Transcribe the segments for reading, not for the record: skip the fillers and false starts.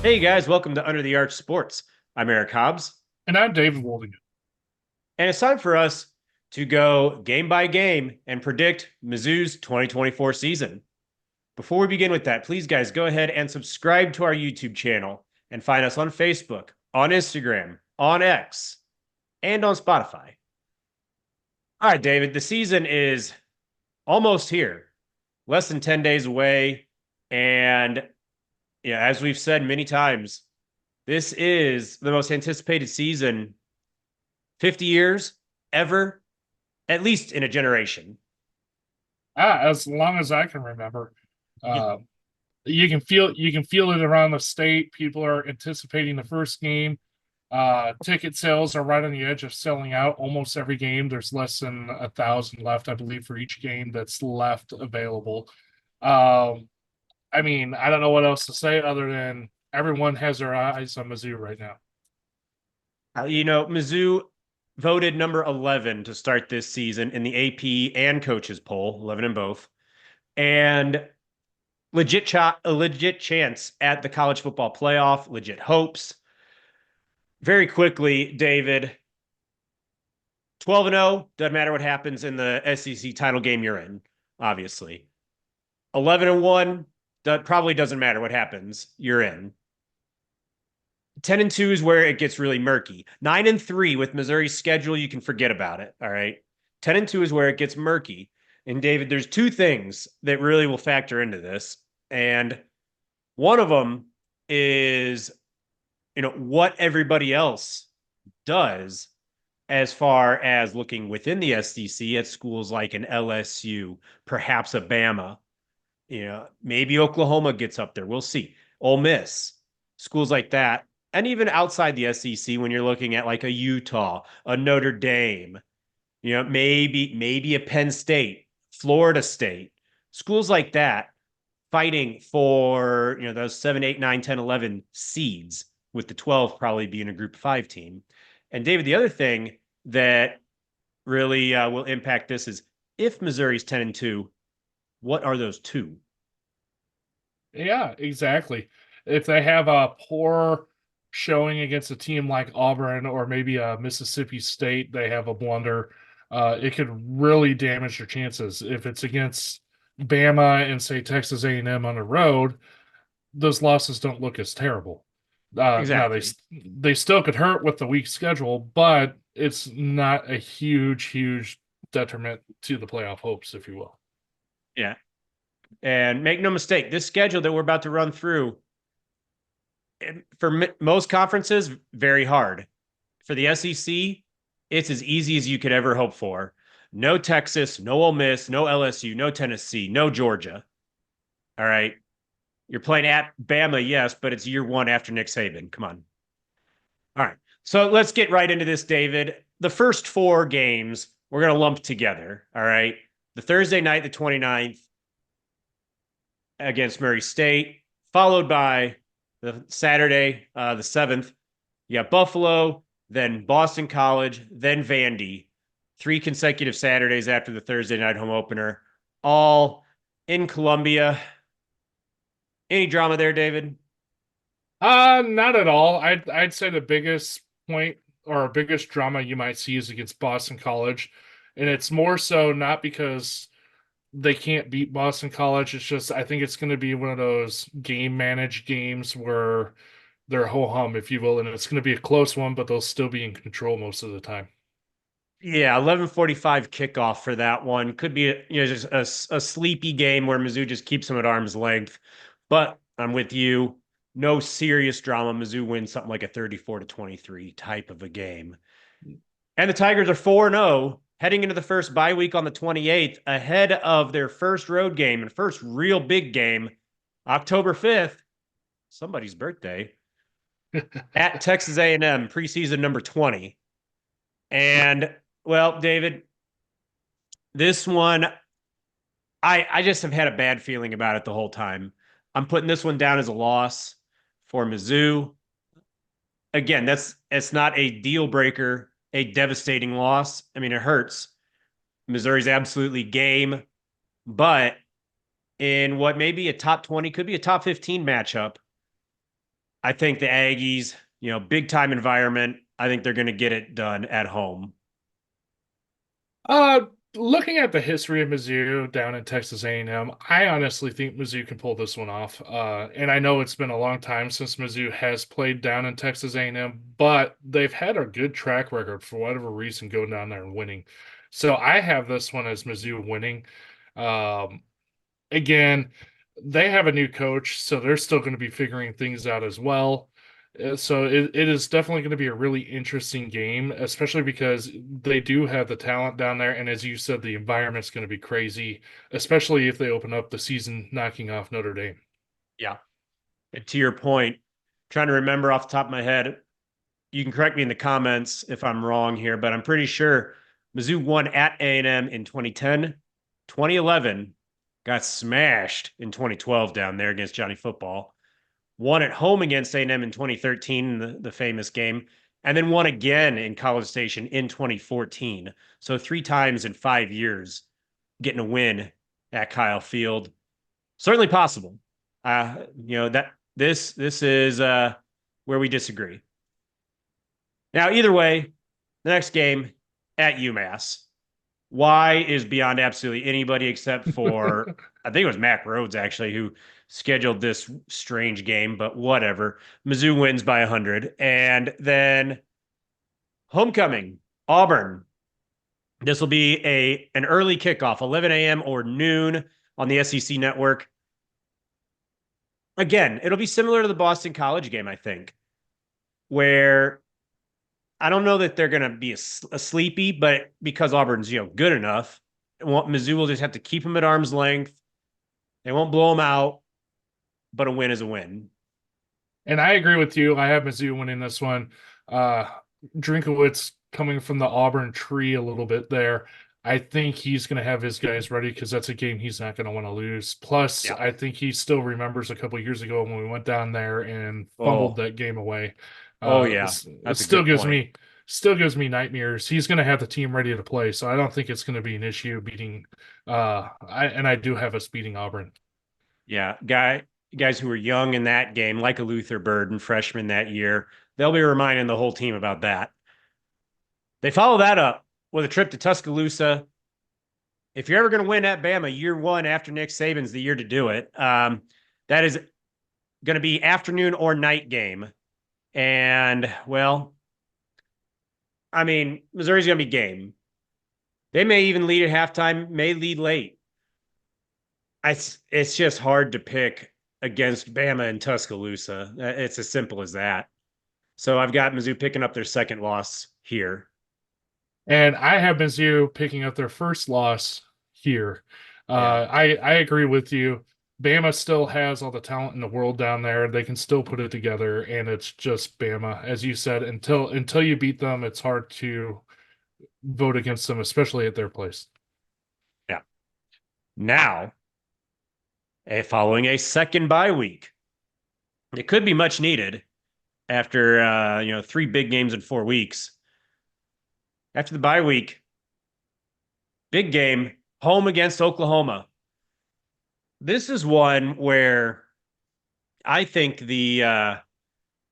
Hey guys, welcome to Under the Arch Sports. I'm Eric Hobbs, And I'm David Wolding. and it's time for us to go game by game and predict Mizzou's 2024 season. Before we begin with that, please, guys, go ahead and subscribe to our YouTube channel and find us on Facebook, on Instagram, on X, and on Spotify. All right, David, the season is almost here, less than 10 days away. And yeah, as we've said many times, this is the most anticipated season 50 years ever, at least in a generation. As long as I can remember, Yeah. uh, you can feel it around the state. People are anticipating the first game. Ticket sales are right on the edge of selling out. Almost every game, there's less than 1,000 left, I believe, for each game that's left available. Um, I mean, I don't know what else to say other than everyone has their eyes on Mizzou right now. Mizzou voted number 11 to start this season in the AP and coaches poll, 11 in both, and a legit chance at the college football playoff, legit hopes. Very quickly, David, 12 and 0, doesn't matter what happens in the SEC title game you're in, obviously. 11 and 1, that probably doesn't matter what happens, you're in. 10 and 2 is where it gets really murky. 9 and 3 with Missouri's schedule, you can forget about it. All right. 10 and 2 is where it gets murky. And David, there's two things that really will factor into this. And one of them is, what everybody else does as far as looking within the SEC at schools like an LSU, perhaps a Bama, maybe Oklahoma gets up there. We'll see. Ole Miss, schools like that. And even outside the SEC, when you're looking at like a Utah, a Notre Dame, maybe a Penn State, Florida State, schools like that fighting for, those 7, 8, 9, 10, 11 seeds, with the 12 probably being a group 5 team. And David, the other thing that really will impact this is if Missouri's 10 and 2, what are those two? Yeah, exactly. If they have a poor showing against a team like Auburn or maybe a Mississippi State, they have a blunder. It could really damage their chances. If it's against Bama and say Texas A&M on the road, those losses don't look as terrible. Now Exactly. they still could hurt with the weak schedule, but it's not a huge detriment to the playoff hopes, if you will. Yeah. And make no mistake, this schedule that we're about to run through, for most conferences, very hard. For the SEC, it's as easy as you could ever hope for. No Texas, no Ole Miss, no LSU, no Tennessee, no Georgia. All right. You're playing at Bama, yes, but it's year one after Nick Saban. Come on. All right. So let's get right into this, David. The first four games we're going to lump together. All right. The Thursday night, the 29th, against Murray State, followed by the Saturday, the 7th. You got Buffalo, then Boston College, then Vandy. Three consecutive Saturdays after the Thursday night home opener, all in Columbia. Any drama there, David? Not at all. I'd say the biggest point or biggest drama you might see is against Boston College, and it's more so not because they can't beat Boston College. It's just I think it's going to be one of those game managed games where they're ho hum, if you will, and it's going to be a close one, but they'll still be in control most of the time. Yeah, 11:45 kickoff for that one. Could be just a sleepy game where Mizzou just keeps them at arm's length. But I'm with you. No serious drama. Mizzou wins something like a 34-23 type of a game. And the Tigers are 4-0 heading into the first bye week on the 28th, ahead of their first road game and first real big game, October 5th, somebody's birthday, at Texas A&M, preseason number 20. And well, David, this one, I just have had a bad feeling about it the whole time. I'm putting this one down as a loss for Mizzou. Again, it's not a deal breaker, a devastating loss. I mean, it hurts. Missouri's absolutely game, but in what may be a top 20, could be a top 15 matchup, I think the Aggies, big time environment. I think they're going to get it done at home. Uh, Looking at the history of Mizzou down in Texas A&M, I honestly think Mizzou can pull this one off. And I know it's been a long time since Mizzou has played down in Texas A&M, but they've had a good track record for whatever reason going down there and winning. So I have this one as Mizzou winning. Um, Again, they have a new coach, so they're still going to be figuring things out as well. So it is definitely going to be a really interesting game, especially because they do have the talent down there. And as you said, the environment's going to be crazy, especially if they open up the season knocking off Notre Dame. Yeah. And to your point, trying to remember off the top of my head, you can correct me in the comments if I'm wrong here, but I'm pretty sure Mizzou won at A&M in 2010, 2011, got smashed in 2012 down there against Johnny Football, won at home against A&M in 2013, the famous game, and then won again in College Station in 2014. So 3 times in 5 years getting a win at Kyle Field. Certainly possible. That this is where we disagree. Now, either way, the next game at UMass. Why is beyond absolutely anybody except for, I think it was Mac Rhodes actually, who scheduled this strange game, but whatever. Mizzou wins by 100. And then homecoming, Auburn. This will be an early kickoff, 11 a.m. or noon on the SEC network. Again, it'll be similar to the Boston College game, I think, where I don't know that they're going to be a sleepy, but because Auburn's good enough, Mizzou will just have to keep them at arm's length. They won't blow them out, but a win is a win. And I agree with you. I have Mizzou winning this one. Uh, Drinkowitz coming from the Auburn tree a little bit there. I think he's going to have his guys ready because that's a game he's not going to want to lose. Plus, Yeah. I think he still remembers a couple of years ago when we went down there and fumbled Oh, that game away. yeah, It that's a still good gives point. me nightmares. He's going to have the team ready to play, so I don't think it's going to be an issue beating. I do have us beating Auburn. Yeah, guys who were young in that game, like a Luther Burden, freshman that year, they'll be reminding the whole team about that. They follow that up with a trip to Tuscaloosa. If you're ever going to win at Bama, year one after Nick Saban's the year to do it. That is going to be afternoon or night game. And, well, I mean, Missouri's going to be game. They may even lead at halftime, may lead late. It's just hard to pick against Bama and Tuscaloosa. It's as simple as that. So I've got Mizzou picking up their second loss here. And I have Mizzou picking up their first loss here. Yeah. I agree with you. Bama still has all the talent in the world down there. They can still put it together, and it's just Bama, as you said. Until you beat them, it's hard to vote against them, especially at their place. Yeah. Now, following a second bye week, it could be much needed after 3 big games in 4 weeks. After the bye week, big game, home against Oklahoma. This is one where I think the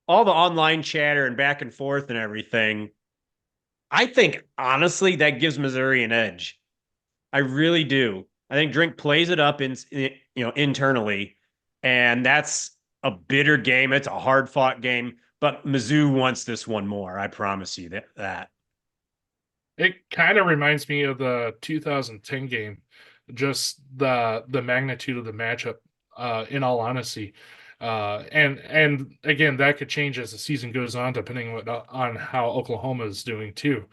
all the online chatter and back and forth and everything, I think honestly that gives Missouri an edge. I really do. I think Drink plays it up internally, and that's a bitter game. It's a hard fought game, but Mizzou wants this one more. I promise you that. It kind of reminds me of the 2010 game, just the magnitude of the matchup. In all honesty, and again, that could change as the season goes on, depending on how Oklahoma is doing too.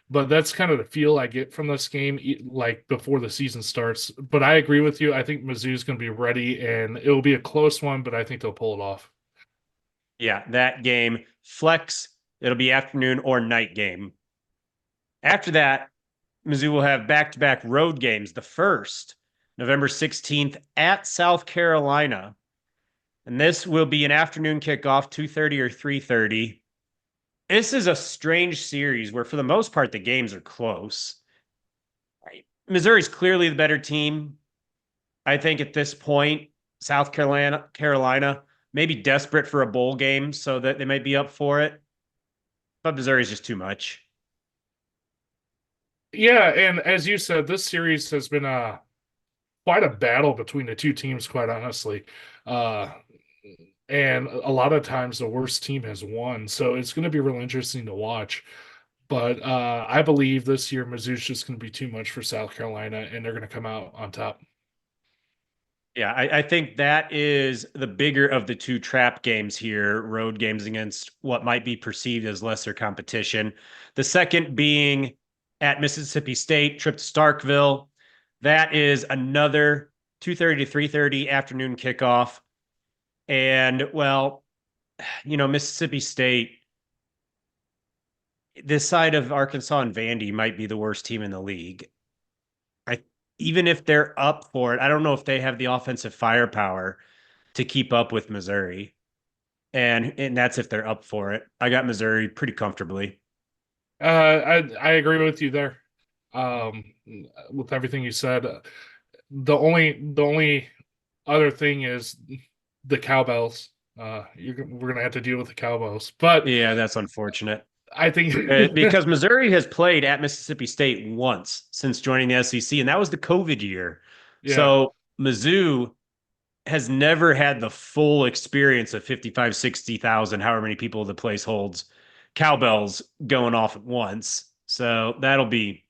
But that's kind of the feel I get from this game, like before the season starts. But I agree with you. I think Mizzou's going to be ready, and it will be a close one, but I think they'll pull it off. Yeah, that game flex. It'll be afternoon or night game. After that, Mizzou will have back-to-back road games. The first, November 16th at South Carolina. And this will be an afternoon kickoff, 2:30 or 3:30. This is a strange series where, for the most part, the games are close. Missouri's clearly the better team. I think at this point, South Carolina maybe desperate for a bowl game so that they might be up for it. But Missouri's just too much. Yeah, and as you said, this series has been quite a battle between the two teams, quite honestly. Uh, and a lot of times the worst team has won, so it's going to be real interesting to watch. But I believe this year Mizzou's just going to be too much for South Carolina, and they're going to come out on top. Yeah, I think that is the bigger of the two trap games here, road games against what might be perceived as lesser competition. The second being at Mississippi State, trip to Starkville. That is another 2:30 to 3:30 afternoon kickoff. And well, Mississippi State, this side of Arkansas and Vandy might be the worst team in the league. I Even if they're up for it, I don't know if they have the offensive firepower to keep up with Missouri. And that's if they're up for it. I got Missouri pretty comfortably. I agree with you there. Um, with everything you said, the only other thing is the cowbells. We're gonna have to deal with the cowbells, but Yeah, that's unfortunate. I think Because Missouri has played at Mississippi State once since joining the SEC, and that was the COVID year. yeah. So Mizzou has never had the full experience of 55, 60,000, however many people the place holds, cowbells going off at once. So that'll be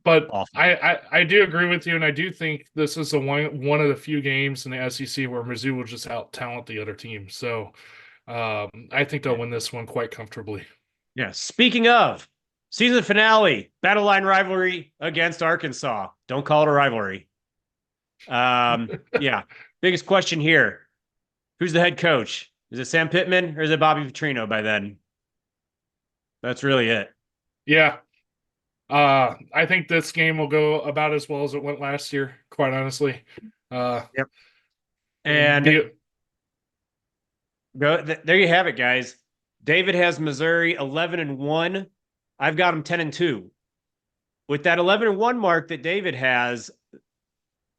But awful. I do agree with you, and I do think this is the one of the few games in the SEC where Mizzou will just out talent the other team. So I think they'll win this one quite comfortably. Yeah. Speaking of season finale, battle line rivalry against Arkansas. Don't call it a rivalry. Yeah. Biggest question here. Who's the head coach? Is it Sam Pittman or is it Bobby Petrino by then? That's really it. Yeah. I think this game will go about as well as it went last year, quite honestly. Uh, Yep. And be there you have it, guys. David has Missouri 11-1. I've got him 10-2. With that 11-1 mark that David has,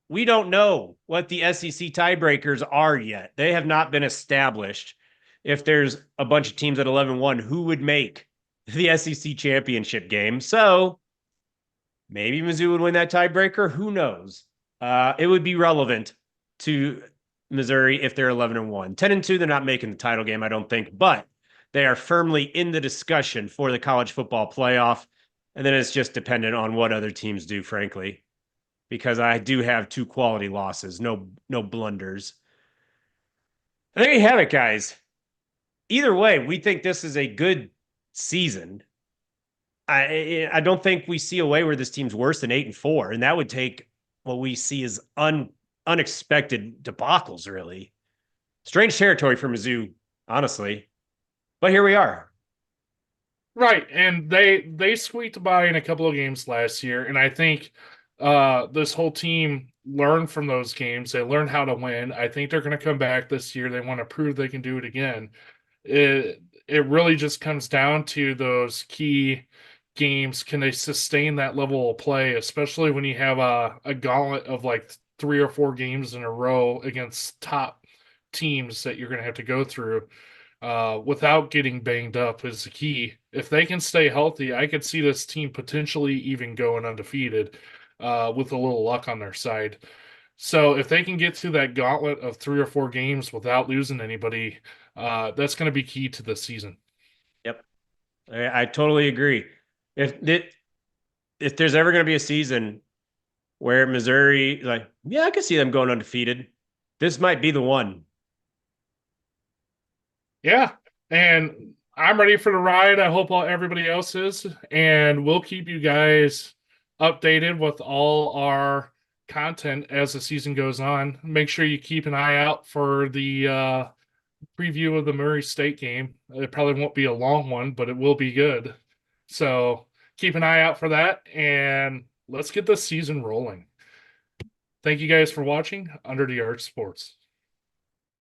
we don't know what the SEC tiebreakers are yet. They have not been established. If there's a bunch of teams at 11-1, who would make the SEC championship game? So maybe Mizzou would win that tiebreaker. Who knows? It would be relevant to Missouri if they're 11-1. 10-2, they're not making the title game, I don't think, but they are firmly in the discussion for the college football playoff. And then it's just dependent on what other teams do, frankly, because I do have two quality losses, no blunders. And there you have it, guys. Either way, we think this is a good season. I don't think we see a way where this team's worse than 8-4, and that would take what we see as unexpected debacles. Really strange territory for Mizzou, honestly. But here we are. right, and they squeaked by in a couple of games last year, and I think this whole team learned from those games. They learned how to win. I think they're going to come back this year. They want to prove they can do it again. It really just comes down to those key games. Can they sustain that level of play, especially when you have a gauntlet of like 3 or 4 games in a row against top teams that you're going to have to go through without getting banged up is the key. If they can stay healthy, I could see this team potentially even going undefeated with a little luck on their side. So if they can get through that gauntlet of 3 or 4 games without losing anybody, that's going to be key to the season. Yep, I totally agree. If if there's ever going to be a season where Missouri, like, yeah, I could see them going undefeated. This might be the one. Yeah, and I'm ready for the ride. I hope everybody else is, and we'll keep you guys updated with all our content as the season goes on. Make sure you keep an eye out for the preview of the Murray State game. It probably won't be a long one, but it will be good. So keep an eye out for that, and let's get the season rolling. Thank you guys for watching Under the Arch Sports.